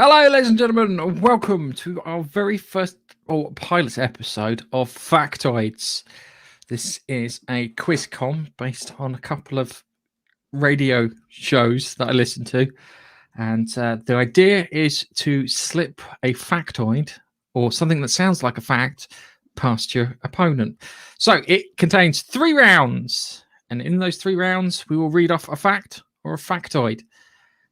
Hello, ladies and gentlemen, and welcome to our very first pilot episode of Factoids. This is a quiz-com based on a couple of radio shows that I listen to, and the idea is to slip a factoid or something that sounds like a fact past your opponent. So it contains 3 rounds, and in those 3 rounds, we will read off a fact or a factoid.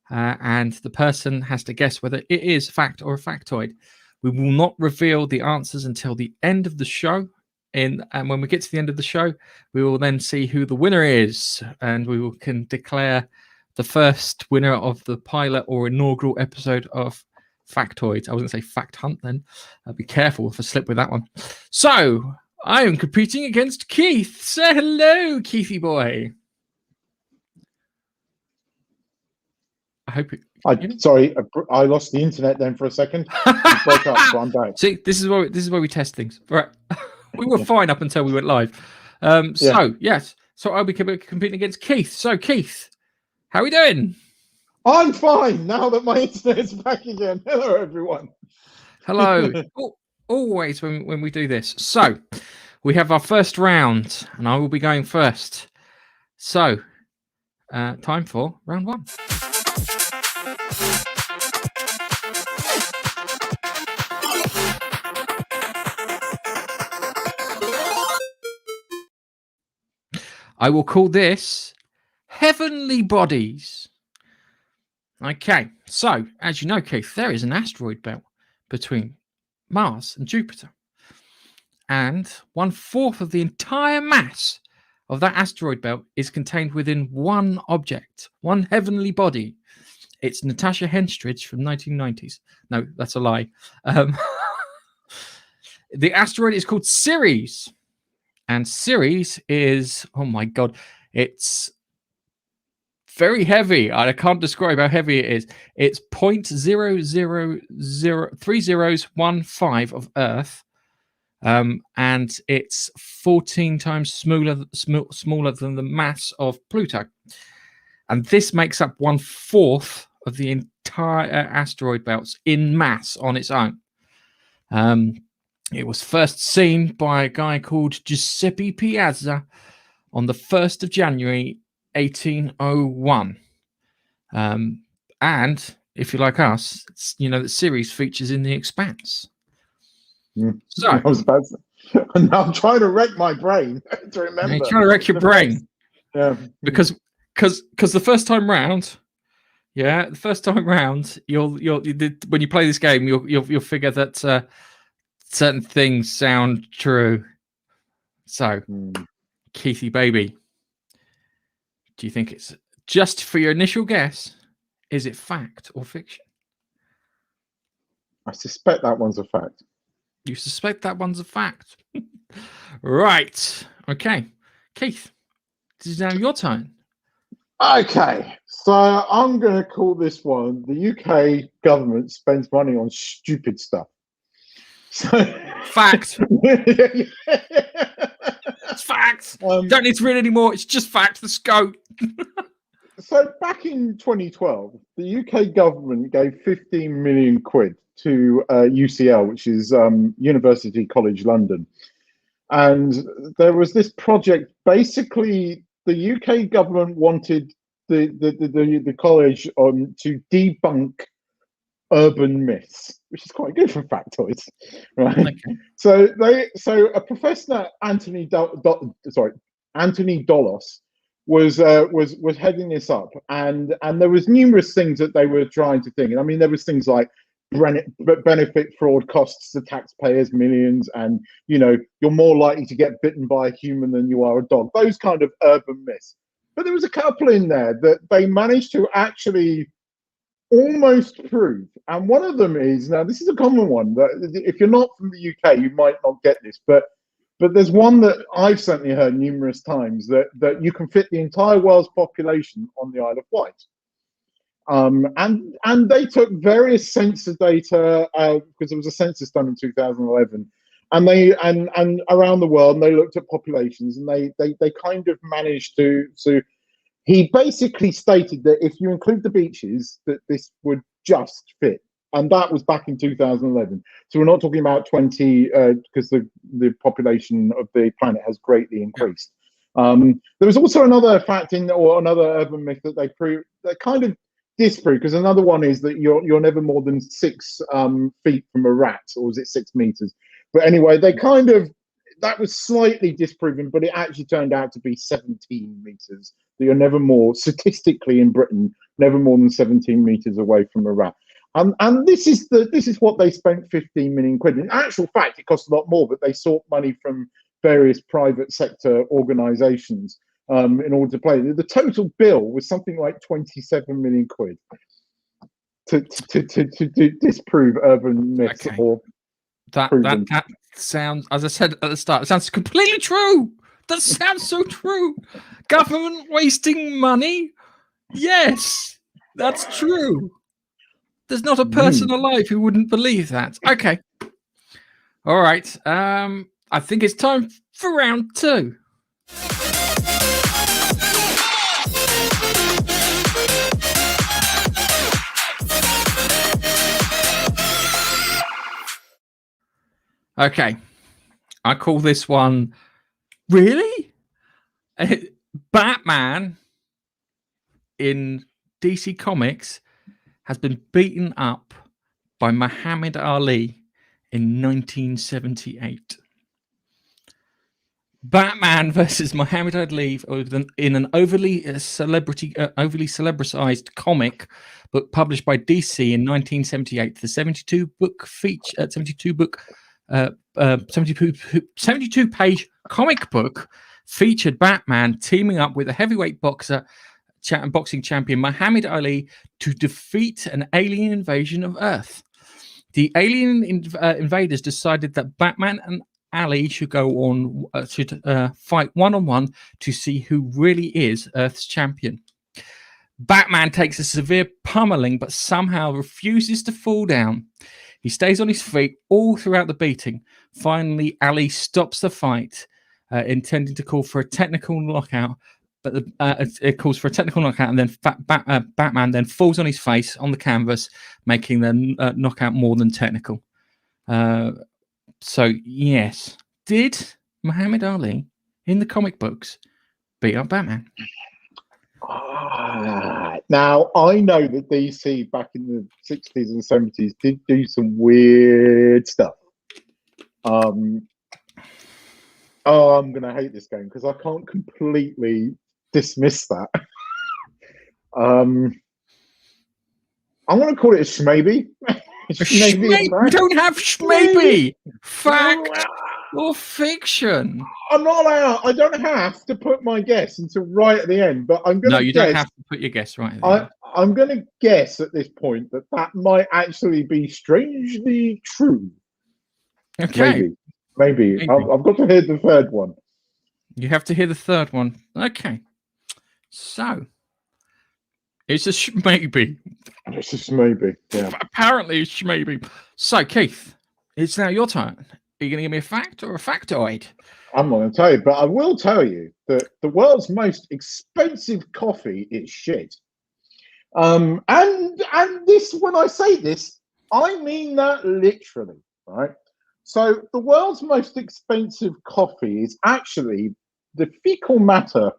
And the person has to guess whether it is fact or a factoid. We will not reveal the answers until the end of the show. And when we get to the end of the show, we will then see who the winner is, and we can declare the first winner of the pilot or inaugural episode of Factoids. I was going to say Fact Hunt then. I'll be careful if I slip with that one. So I am competing against Keith. Say hello, Keithy boy. I hope it. Sorry, I lost the internet then for a second. It broke up, so I'm back. See, this is where we test things. Right, we were fine up until we went live. So yes, so I'll be competing against Keith. So Keith, how are we doing? I'm fine now that my internet's back again. Hello, everyone. Hello. Always when we do this. So we have our first round, and I will be going first. So time for round 1. I will call this Heavenly Bodies. Okay, so as you know, Keith, there is an asteroid belt between Mars and Jupiter. And 1/4 of the entire mass of that asteroid belt is contained within one object, one heavenly body. It's Natasha Henstridge from 1990s. No, that's a lie. The asteroid is called Ceres. And Ceres is, oh my God, it's very heavy. I can't describe how heavy it is. It's 0.0003015 of Earth. And it's 14 times smaller than the mass of Pluto. And this makes up 1/4 of the entire asteroid belts in mass on its own. It was first seen by a guy called Giuseppe Piazza on the 1st of January, 1801. And if you're like us, you know that Ceres features in The Expanse. So I was about to, now I'm trying to wreck my brain to remember. You're trying to wreck your brain. Yeah. Because the first time round, you'll when you play this game, you'll figure that certain things sound true. So, Keithy baby, do you think it's just for your initial guess? Is it fact or fiction? I suspect that one's a fact. You suspect that one's a fact. Right. Okay. Keith, this is now your turn. Okay, so I'm going to call this one, the UK government spends money on stupid stuff. So, fact. It's fact. Don't need to read anymore. It's just fact. Let's go. So back in 2012, the UK government gave 15 million quid to UCL, which is University College London. And there was this project. Basically, the UK government wanted the college to debunk urban myths, which is quite good for factoids, right? Okay. So a professor, Anthony Dolos was heading this up, and there was numerous things that they were trying to think. I mean, there was things like benefit fraud costs the taxpayers millions, and you're more likely to get bitten by a human than you are a dog. Those kind of urban myths. But there was a couple in there that they managed to actually almost prove. And one of them is, now this is a common one, that if you're not from the UK, you might not get this, but there's one that I've certainly heard numerous times, that you can fit the entire world's population on the Isle of Wight. And they took various census data, because there was a census done in 2011, and around the world, and they looked at populations, and they kind of managed to. So he basically stated that if you include the beaches, that this would just fit and that was back in 2011. So we're not talking about 20 because the population of the planet has greatly increased. There was also another fact or another urban myth that they kind of disprove, because another one is that you're never more than 6 feet from a rat, or was it 6 meters? But anyway, that was slightly disproven, but it actually turned out to be 17 meters. That you're never more, statistically in Britain, never more than 17 meters away from a rat. And this is what they spent 15 million quid. In actual fact, it cost a lot more, but they sought money from various private sector organisations in order to play. The total bill was something like 27 million quid to disprove urban myths. Okay. Or that sounds, as I said at the start, it sounds completely true. That sounds so true. Government wasting money? Yes, that's true. There's not a person alive who wouldn't believe that. Okay. All right. I think it's time for round 2. Okay. I call this one, really? Batman in DC Comics has been beaten up by Muhammad Ali in 1978. Batman versus Muhammad Ali in an overly celebritized comic book published by DC in 1978. The 72-page comic book featured Batman teaming up with a heavyweight boxing champion Muhammad Ali to defeat an alien invasion of Earth. The alien invaders decided that Batman and Ali should fight one-on-one to see who really is Earth's champion. Batman takes a severe pummeling, but somehow refuses to fall down. He stays on his feet all throughout the beating. Finally, Ali stops the fight, intending to call for a technical knockout. But it calls for a technical knockout, and then Batman then falls on his face on the canvas, making the knockout more than technical. So, yes. Did Muhammad Ali in the comic books beat up Batman? Now, I know that DC back in the 60s and 70s did do some weird stuff. I'm going to hate this game because I can't completely dismiss that. I'm going to call it a shmaybe. We don't have shmaybe. Fact or fiction. I'm not allowed. I don't have to put my guess until right at the end, but I'm going to. No, you don't have to put your guess right at the end. I'm going to guess at this point that might actually be strangely true. Okay. Maybe. I've got to hear the third one. You have to hear the third one. Okay. So, it's a shmaybe. It's a shmaybe, yeah. Apparently it's shmaybe. So, Keith, it's now your turn. Are you going to give me a fact or a factoid? I'm not going to tell you, but I will tell you that the world's most expensive coffee is shit. And this, when I say this, I mean that literally, right? So the world's most expensive coffee is actually the fecal matter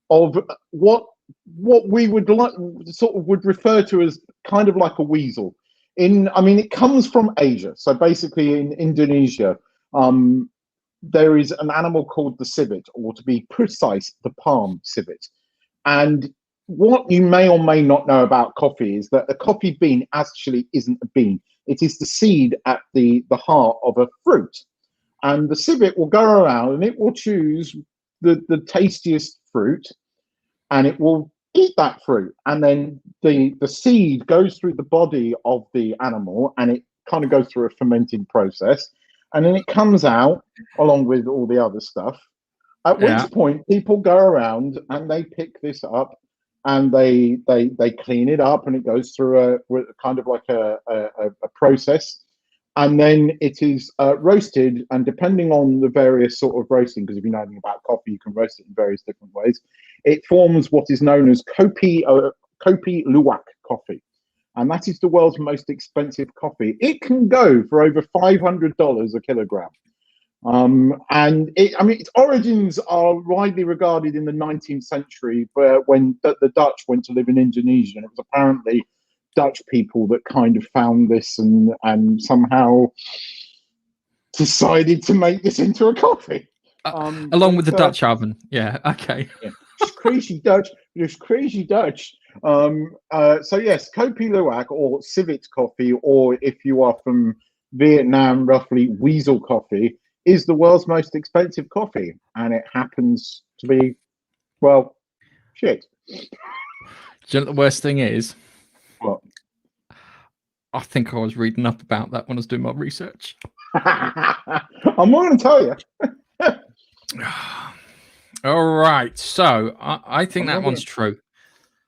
of what we would would refer to as kind of like a weasel. It comes from Asia. So basically in Indonesia, there is an animal called the civet, or to be precise, the palm civet. And what you may or may not know about coffee is that a coffee bean actually isn't a bean. It is the seed at the heart of a fruit. And the civet will go around and it will choose the tastiest fruit, and it will eat that fruit. And then the seed goes through the body of the animal, and it kind of goes through a fermenting process. And then it comes out along with all the other stuff. At which point people go around and they pick this up and they clean it up, and it goes through a kind of like a process. And then it is roasted, and depending on the various sort of roasting, because if you know anything about coffee, you can roast it in various different ways. It forms what is known as kopi luwak coffee. and that is the world's most expensive coffee. It can go for over $500 a kilogram. And its origins are widely regarded in the 19th century, when the Dutch went to live in Indonesia, and it was apparently Dutch people that kind of found this and somehow decided to make this into a coffee. Along with the Dutch oven. Yeah, okay. Yeah. Just crazy Dutch. So yes, Kopi Luwak or civet coffee, or if you are from Vietnam, roughly weasel coffee, is the world's most expensive coffee, and it happens to be, well, shit. Do you know what the worst thing is? What? I think I was reading up about that when I was doing my research. I'm not going to tell you. All right, so I think that one's true.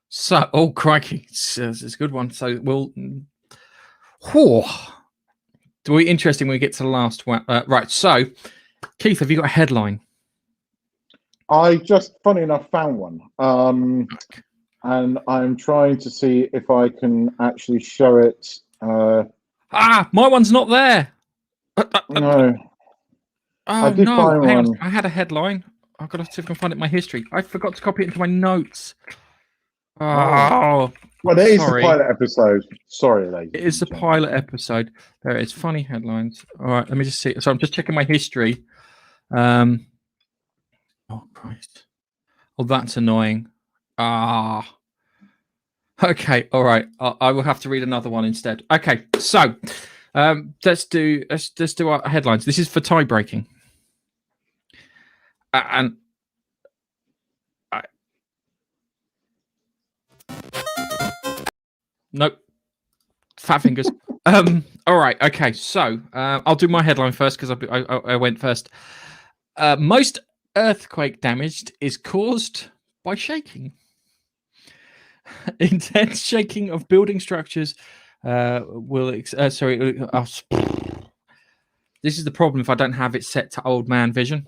So, oh crikey, it's a good one. So we'll. Do we interesting when we get to the last one? Right. So, Keith, have you got a headline? I just, funny enough, found one, and I'm trying to see if I can actually show it. My one's not there. No. Oh no! Hang on. I had a headline. I've got to see if I can find it in my history. I forgot to copy it into my notes. Oh, well, it is the pilot episode. Sorry, ladies. It is the pilot episode. There it is. Funny headlines. All right, let me just see. So I'm just checking my history. Oh Christ! Oh, that's annoying. Okay. All right. I will have to read another one instead. Okay. So, let's do our headlines. This is for tie breaking. And nope, fat fingers. All right, okay. So I'll do my headline first because I went first. Most earthquake damage is caused by shaking. Intense shaking of building structures this is the problem if I don't have it set to old man vision.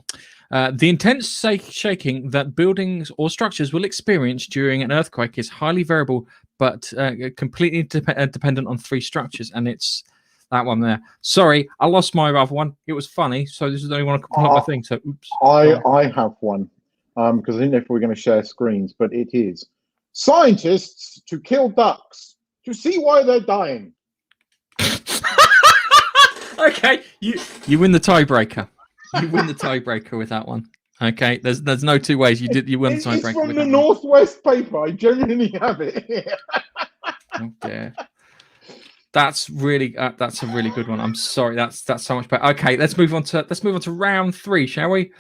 The intense shaking that buildings or structures will experience during an earthquake is highly variable, but completely dependent on three structures, and it's that one there. Sorry, I lost my other one. It was funny, so this is the only one I could pull up my thing. So, oops. I have one because I didn't know if we were going to share screens, but it is scientists to kill ducks to see why they're dying. Okay, you win the tiebreaker. You win the tiebreaker with that one. Okay, there's no two ways. You win the tiebreaker. It's from the Northwest paper. I genuinely have it here. Oh dear. That's a really good one. I'm sorry. That's so much better. Okay, let's move on to round 3, shall we?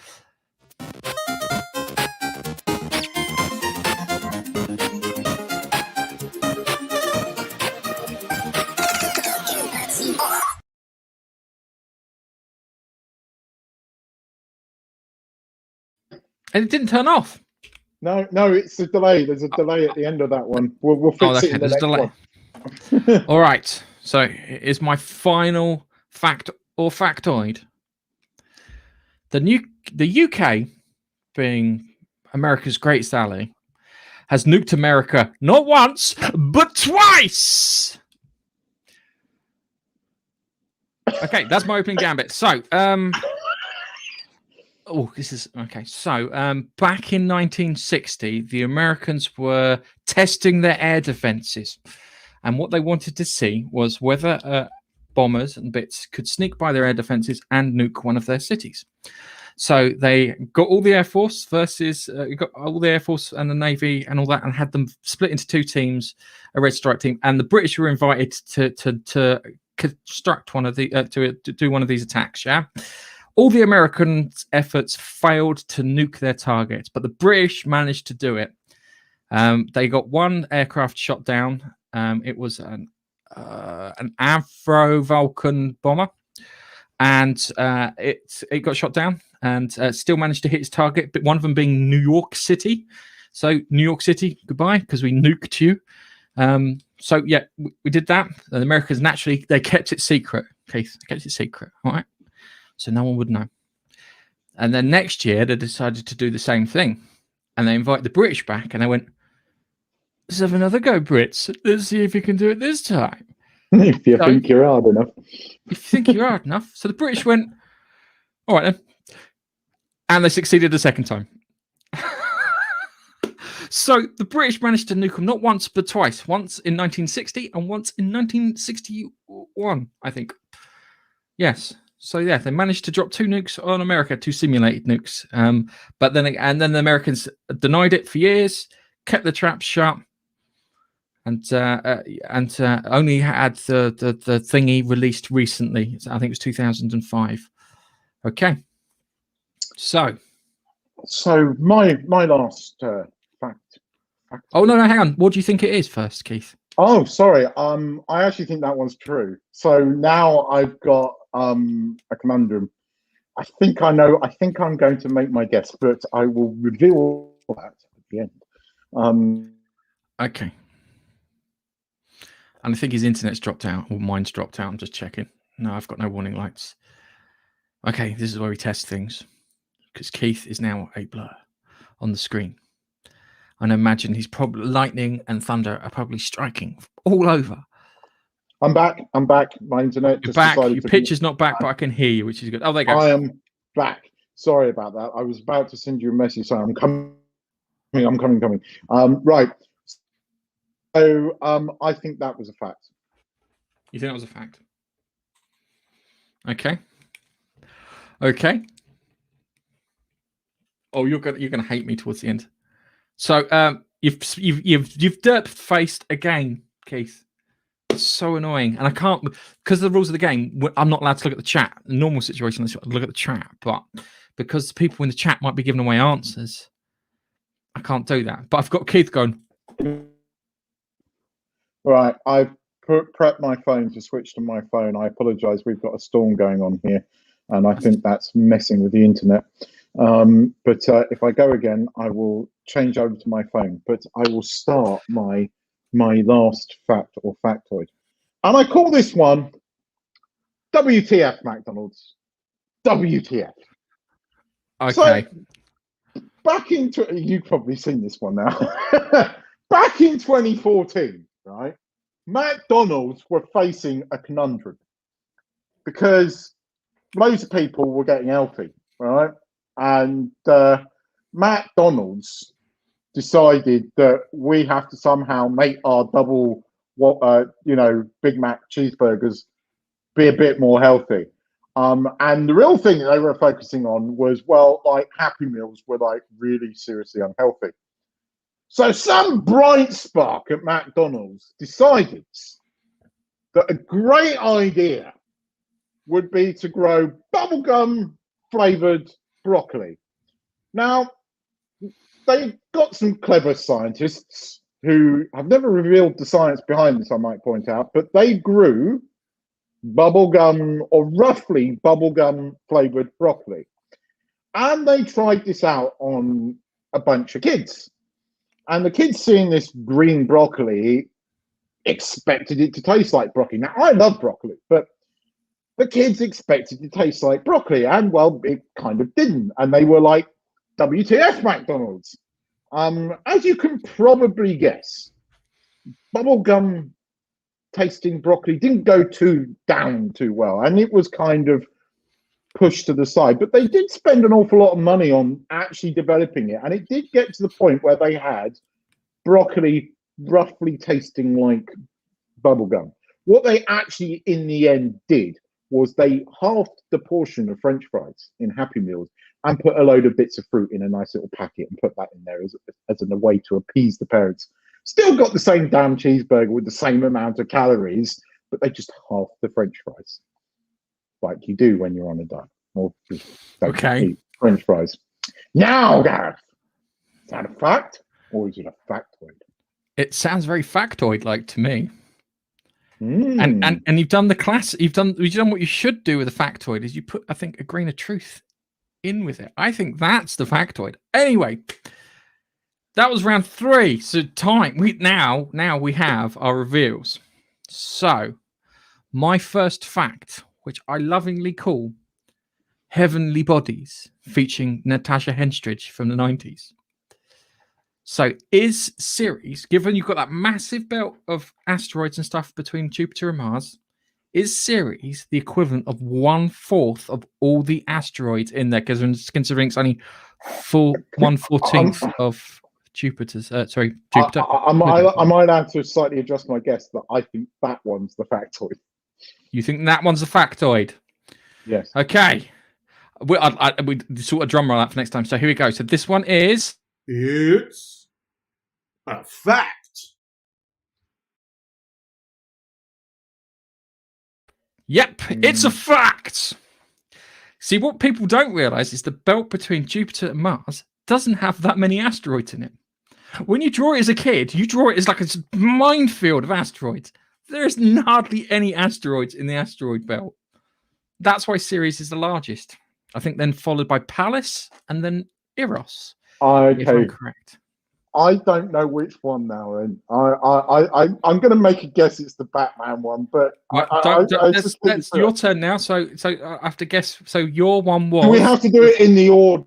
And it didn't turn off. No, it's a delay. There's a delay at the end of that one. We'll fix it in the next one. All right. So is my final fact or factoid. The UK, being America's greatest ally, has nuked America not once but twice. Okay, that's my opening gambit. So, this is okay. So, back in 1960, the Americans were testing their air defenses, and what they wanted to see was whether bombers and bits could sneak by their air defenses and nuke one of their cities. So they got all the Air Force got all the Air Force and the Navy and all that, and had them split into 2 teams, a Red Strike team, and the British were invited to construct one of the to do one of these attacks. Yeah. All the American efforts failed to nuke their targets, but the British managed to do it. They got one aircraft shot down. It was an Avro Vulcan bomber, and it got shot down and still managed to hit its target. But one of them being New York City. So New York City, goodbye, because we nuked you. So yeah, we did that. And the Americans naturally they kept it secret. Keith, they kept it secret. All right. So no one would know. And then next year, they decided to do the same thing. And they invited the British back, and they went, let's have another go, Brits. Let's see if you can do it this time. If you think you're hard enough. If you think you're hard enough. So the British went, all right then. And they succeeded a second time. So the British managed to nuke them not once, but twice. Once in 1960 and once in 1961, I think. Yes. So yeah, they managed to drop 2 nukes on America, 2 simulated nukes. But then the Americans denied it for years, kept the traps shut, and only had the thingy released recently. I think it was 2005. Okay. So my last fact. Oh no, hang on. What do you think it is first, Keith? Oh, sorry. I actually think that one's true. So now I've got a conundrum. I think I know. I think I'm going to make my guess, but I will reveal that at the end. Okay. And I think his internet's dropped out, or mine's dropped out. I'm just checking. No, I've got no warning lights. Okay, this is where we test things, because Keith is now a blur on the screen. And I imagine he's probably lightning and thunder are probably striking all over. I'm back. My internet You're back. Your picture's not back, but I can hear you, which is good. Oh, there you go. I am back. Sorry about that. I was about to send you a message saying I'm coming. Right. So I think that was a fact. You think that was a fact? Okay. Okay. Oh, you're gonna hate me towards the end. So you've derp faced again, Keith. It's so annoying, and I can't, because of the rules of the game. I'm not allowed to look at the chat. In a normal situation, I look at the chat, but because people in the chat might be giving away answers, I can't do that. But I've got Keith going. Right, I've prepped my phone to switch to my phone. I apologise. We've got a storm going on here, and I think that's messing with the internet. But if I go again, I will change over to my phone. But I will start my last fact or factoid, and I call this one WTF McDonald's. WTF. Okay. So, back into, you've probably seen this one now. Back in 2014, right? McDonald's were facing a conundrum because loads of people were getting healthy, right? And McDonald's decided that we have to somehow make our double, Big Mac cheeseburgers be a bit more healthy. And the real thing that they were focusing on was, well, like Happy Meals were like really seriously unhealthy. So some bright spark at McDonald's decided that a great idea would be to grow bubblegum flavored broccoli. Now, they got some clever scientists who have never revealed the science behind this, I might point out, but they grew bubblegum, or roughly bubblegum flavored broccoli. And they tried this out on a bunch of kids. And the kids seeing this green broccoli expected it to taste like broccoli. Now, I love broccoli, but the kids expected it to taste like broccoli. And, well, it kind of didn't. And they were like, WTF, McDonald's. As you can probably guess, bubblegum tasting broccoli didn't go down too well. And it was kind of pushed to the side. But they did spend an awful lot of money on actually developing it. And it did get to the point where they had broccoli roughly tasting like bubblegum. What they actually, in the end, did was they halved the portion of French fries in Happy Meals and put a load of bits of fruit in a nice little packet and put that in there as a way to appease the parents. Still got the same damn cheeseburger with the same amount of calories, but they just halved the French fries, like you do when you're on a diet. Or don't eat French fries. Now, Gareth, is that a fact or is it a factoid? It sounds very factoid-like to me. And you've done the class. You've done what you should do with a factoid is you put, I think, a grain of truth in with it. I think that's the factoid. Anyway, that was round 3. So time we have our reveals. So my first fact, which I lovingly call Heavenly Bodies, featuring Natasha Henstridge from the 90s. So is Ceres, given you've got that massive belt of asteroids and stuff between Jupiter and Mars, is Ceres the equivalent of 1/4 of all the asteroids in there? Because considering it's only 1/14 of Jupiter's, Jupiter. I might have to slightly adjust my guess, but I think that one's the factoid. You think that one's a factoid? Yes. Okay. We sort of drum roll that for next time. So here we go. So this one is... It's a fact. Yep, it's a fact. See, what people don't realize is the belt between Jupiter and Mars doesn't have that many asteroids in it. When you draw it as a kid, you draw it as like a minefield of asteroids. There's hardly any asteroids in the asteroid belt. That's why Ceres is the largest. I think then followed by Pallas and then Eros. Okay. If I'm correct. I don't know which one now. And I'm going to make a guess. It's the Batman one, but that's your turn now. So I have to guess. So your one was. Do we have to do it in the order?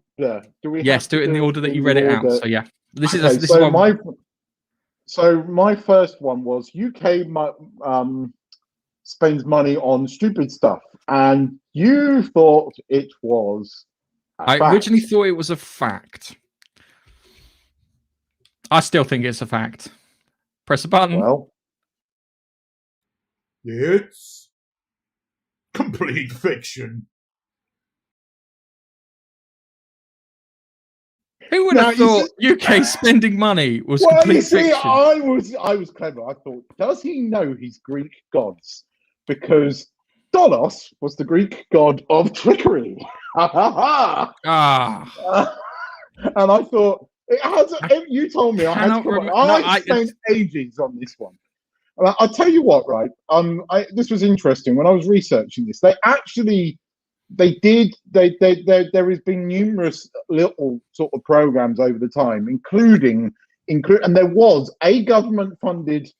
Yes, do it in the order that you read it out. So yeah, this okay, is so one. my first one was UK spends money on stupid stuff, and you thought it was. I originally thought it was a fact. I still think it's a fact. Press a button. Well, it's complete fiction. Who would have thought UK spending money was complete fiction? I was clever. I thought, does he know his Greek gods? Because Dolos was the Greek god of trickery. And I thought, it has. You told me I had to. I spent ages on this one. I'll tell you what, right? This was interesting when I was researching this. There has been numerous little sort of programs over the time, including, and there was a government-funded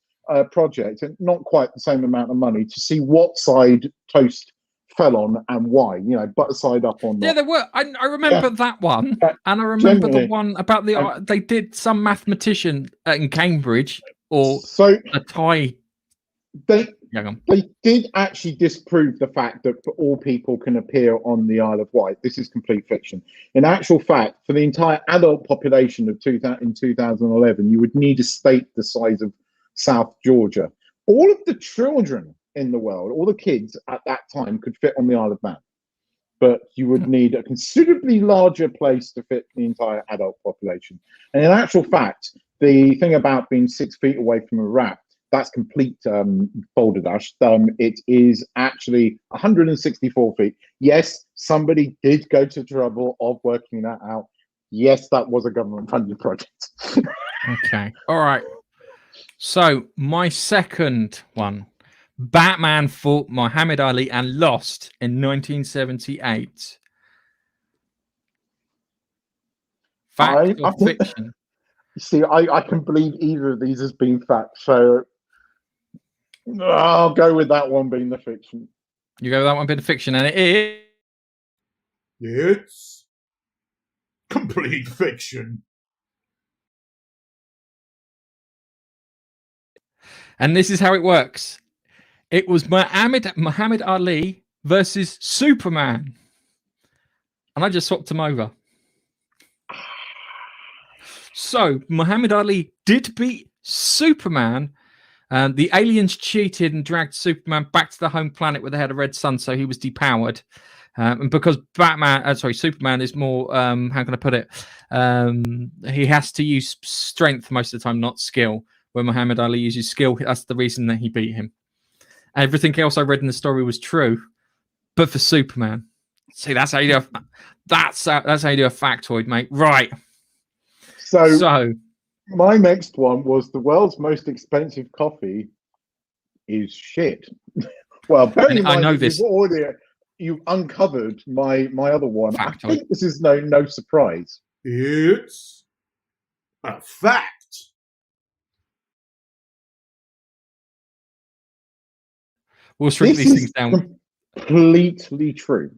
project, and not quite the same amount of money, to see what side toast fell on and why, butter side up on that. Yeah, there were. I remember that one, and I remember the one about they did some mathematician in Cambridge or a Thai. They did actually disprove the fact that all people can appear on the Isle of Wight. This is complete fiction. In actual fact, for the entire adult population of in 2011, you would need a state the size of South Georgia. All of the children in the world, all the kids at that time could fit on the Isle of Man, but you would need a considerably larger place to fit the entire adult population. And in actual fact, the thing about being 6 feet away from a rat, that's complete balderdash. It is actually 164 feet. Yes, somebody did go to trouble of working that out. Yes, that was a government-funded project. Okay, all right. So my second one. Batman fought Muhammad Ali and lost in 1978. Fact or fiction? See, I can believe either of these as being fact, so I'll go with that one being the fiction. You go with that one being the fiction, and it is... It's complete fiction. And this is how it works. It was Muhammad Ali versus Superman. And I just swapped him over. So, Muhammad Ali did beat Superman. The aliens cheated and dragged Superman back to the home planet where they had a red sun, so he was depowered. And because Superman is more, how can I put it? He has to use strength most of the time, not skill. Where Muhammad Ali uses skill, that's the reason that he beat him. Everything else I read in the story was true, but for Superman. See, that's how you do that's how you do a factoid, mate. Right. So my next one was the world's most expensive coffee is shit. Well, I know this. You uncovered my other one. Factoid. I think this is no surprise. It's a fact. We'll shrink these things down. Completely true.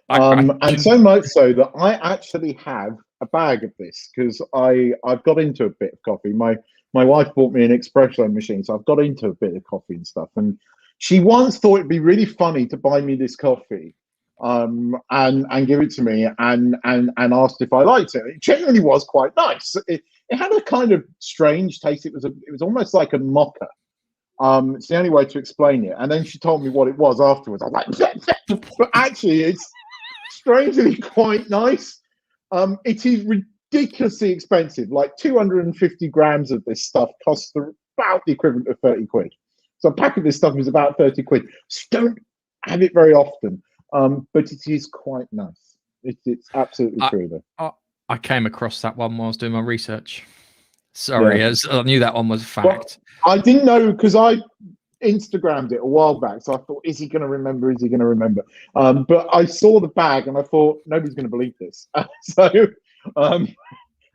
And so much so that I actually have a bag of this because I've got into a bit of coffee. My wife bought me an espresso machine, so I've got into a bit of coffee and stuff. And she once thought it'd be really funny to buy me this coffee, and give it to me, and asked if I liked it. It genuinely was quite nice. It had a kind of strange taste. It was almost like a mocha. It's the only way to explain it. And then she told me what it was afterwards. I was like, but actually, it's strangely quite nice. It is ridiculously expensive. Like 250 grams of this stuff costs about the equivalent of 30 quid. So a pack of this stuff is about 30 quid. So don't have it very often, but it is quite nice. It's absolutely true, though. I came across that one while I was doing my research. Sorry, yeah. I knew that one was a fact. Well, I didn't know because I Instagrammed it a while back, so I thought, is he going to remember? Is he going to remember? But I saw the bag and I thought, nobody's going to believe this. So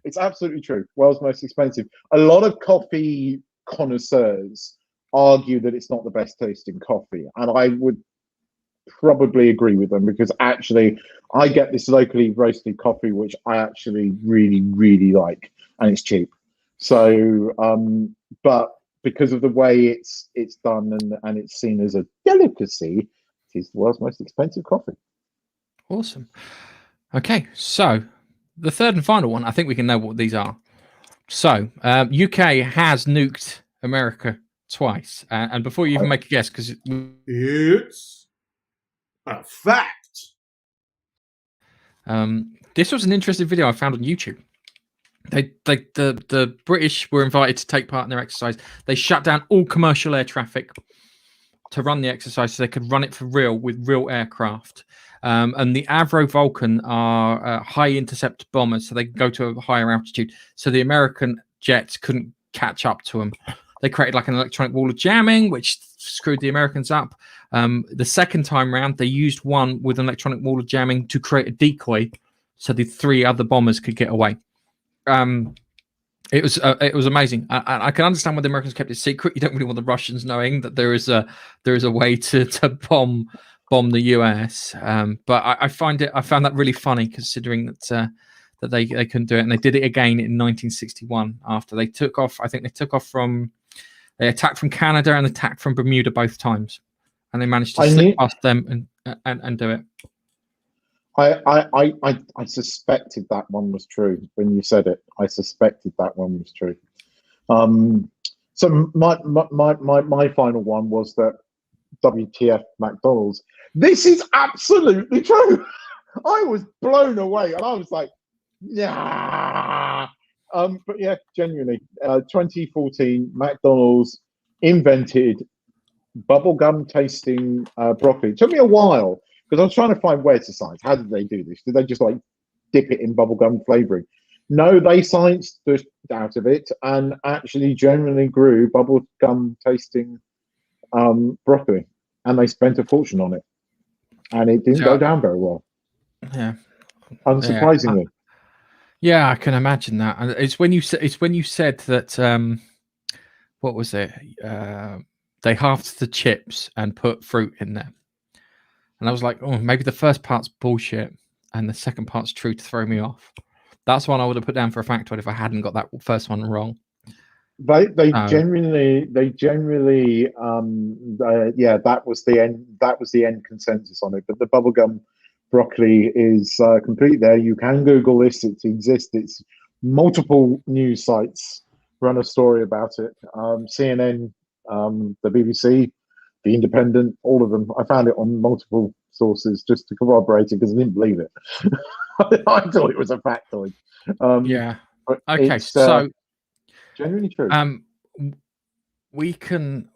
it's absolutely true. World's most expensive. A lot of coffee connoisseurs argue that it's not the best tasting coffee, and I would probably agree with them because actually I get this locally roasted coffee, which I actually really, really like, and it's cheap. So, but because of the way it's done and it's seen as a delicacy, it is the world's most expensive coffee. Awesome. Okay, so the third and final one, I think we can know what these are. So, UK has nuked America twice, and before you even make a guess, because it's a fact. This was an interesting video I found on YouTube. The British were invited to take part in their exercise. They shut down all commercial air traffic to run the exercise so they could run it for real with real aircraft. And the Avro Vulcan are high intercept bombers, so they go to a higher altitude. So the American jets couldn't catch up to them. They created like an electronic wall of jamming, which screwed the Americans up. The second time round, they used one with an electronic wall of jamming to create a decoy so the three other bombers could get away. It was amazing. I can understand why the Americans kept it secret. You don't really want the Russians knowing that there is a way to bomb the US. But I found that really funny, considering that they couldn't do it, and they did it again in 1961 after they took off. I think they attacked from Canada and attacked from Bermuda both times, and they managed to slip past them and do it. I suspected that one was true when you said it. I suspected that one was true. So my final one was that WTF McDonald's. This is absolutely true. I was blown away, and I was like, yeah. But yeah, genuinely, 2014, McDonald's invented bubblegum tasting broccoli. It took me a while, because I was trying to find where to science. How did they do this? Did they just like dip it in bubblegum flavoring? No, they scienced out of it and actually generally grew bubblegum tasting broccoli, and they spent a fortune on it, and it didn't go down very well. Yeah, unsurprisingly. Yeah, I can imagine that. And it's when you said that. What was it? They halved the chips and put fruit in there. And I was like, oh, maybe the first part's bullshit and the second part's true to throw me off. That's one I would have put down for a factoid if I hadn't got that first one wrong. They generally yeah, that was the end consensus on it. But the bubblegum broccoli is complete there. You can Google this, it exists. It's multiple news sites run a story about it. CNN, the BBC, The Independent, all of them. I found it on multiple sources just to corroborate it because I didn't believe it. I thought it was a factoid. Yeah. Okay. So genuinely true. We can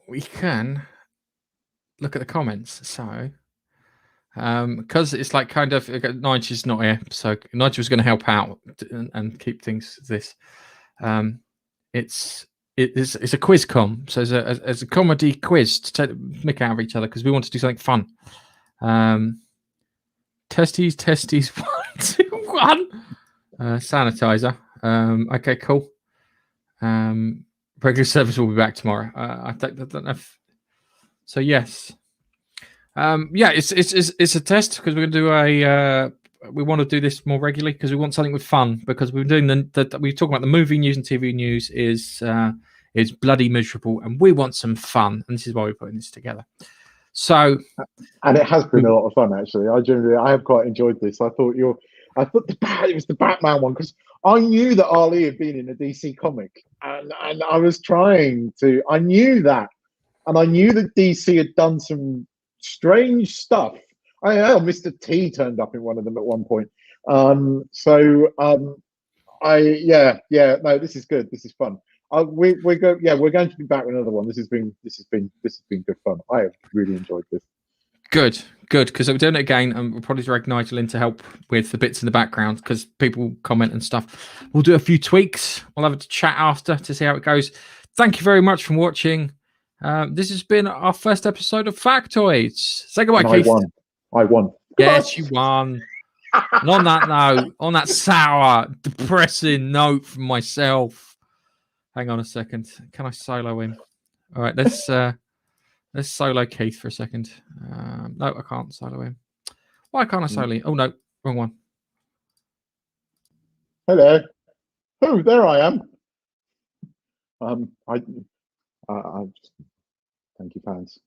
look at the comments. So because it's like kind of Nigel's not here, so Nigel was going to help out and keep things this. It's a quiz com, so it's a comedy quiz to take the mick out of each other because we want to do something fun. Testes 1, 2, 1. Sanitizer. Okay, cool. Regular service will be back tomorrow. I don't know if, so yes. Yeah, it's a test because we're going to do we want to do this more regularly because we want something with fun. Because we're doing we're talking about the movie news and TV news is bloody miserable, and we want some fun, and this is why we're putting this together. So, and it has been a lot of fun actually. I have quite enjoyed this. I thought it was the Batman one because I knew that Ali had been in a DC comic, and I was trying to. I knew that, and I knew that DC had done some strange stuff. I know Mr. T turned up in one of them at one point. No, this is good. This is fun. We're going to be back with another one. This has been good fun. I have really enjoyed this. Good, because we're doing it again, and we'll probably drag Nigel in to help with the bits in the background because people comment and stuff. We'll do a few tweaks. We'll have a chat after to see how it goes. Thank you very much for watching. This has been our first episode of Factoids. Say goodbye, Keith. I won. Yes, you won. And on that note, on that sour, depressing note from myself. Hang on a second. Can I solo him? All right, let's solo Keith for a second. No, I can't solo him. Why can't I solo him? Oh no, wrong one. Hello. Oh, there I am. Thank you, fans.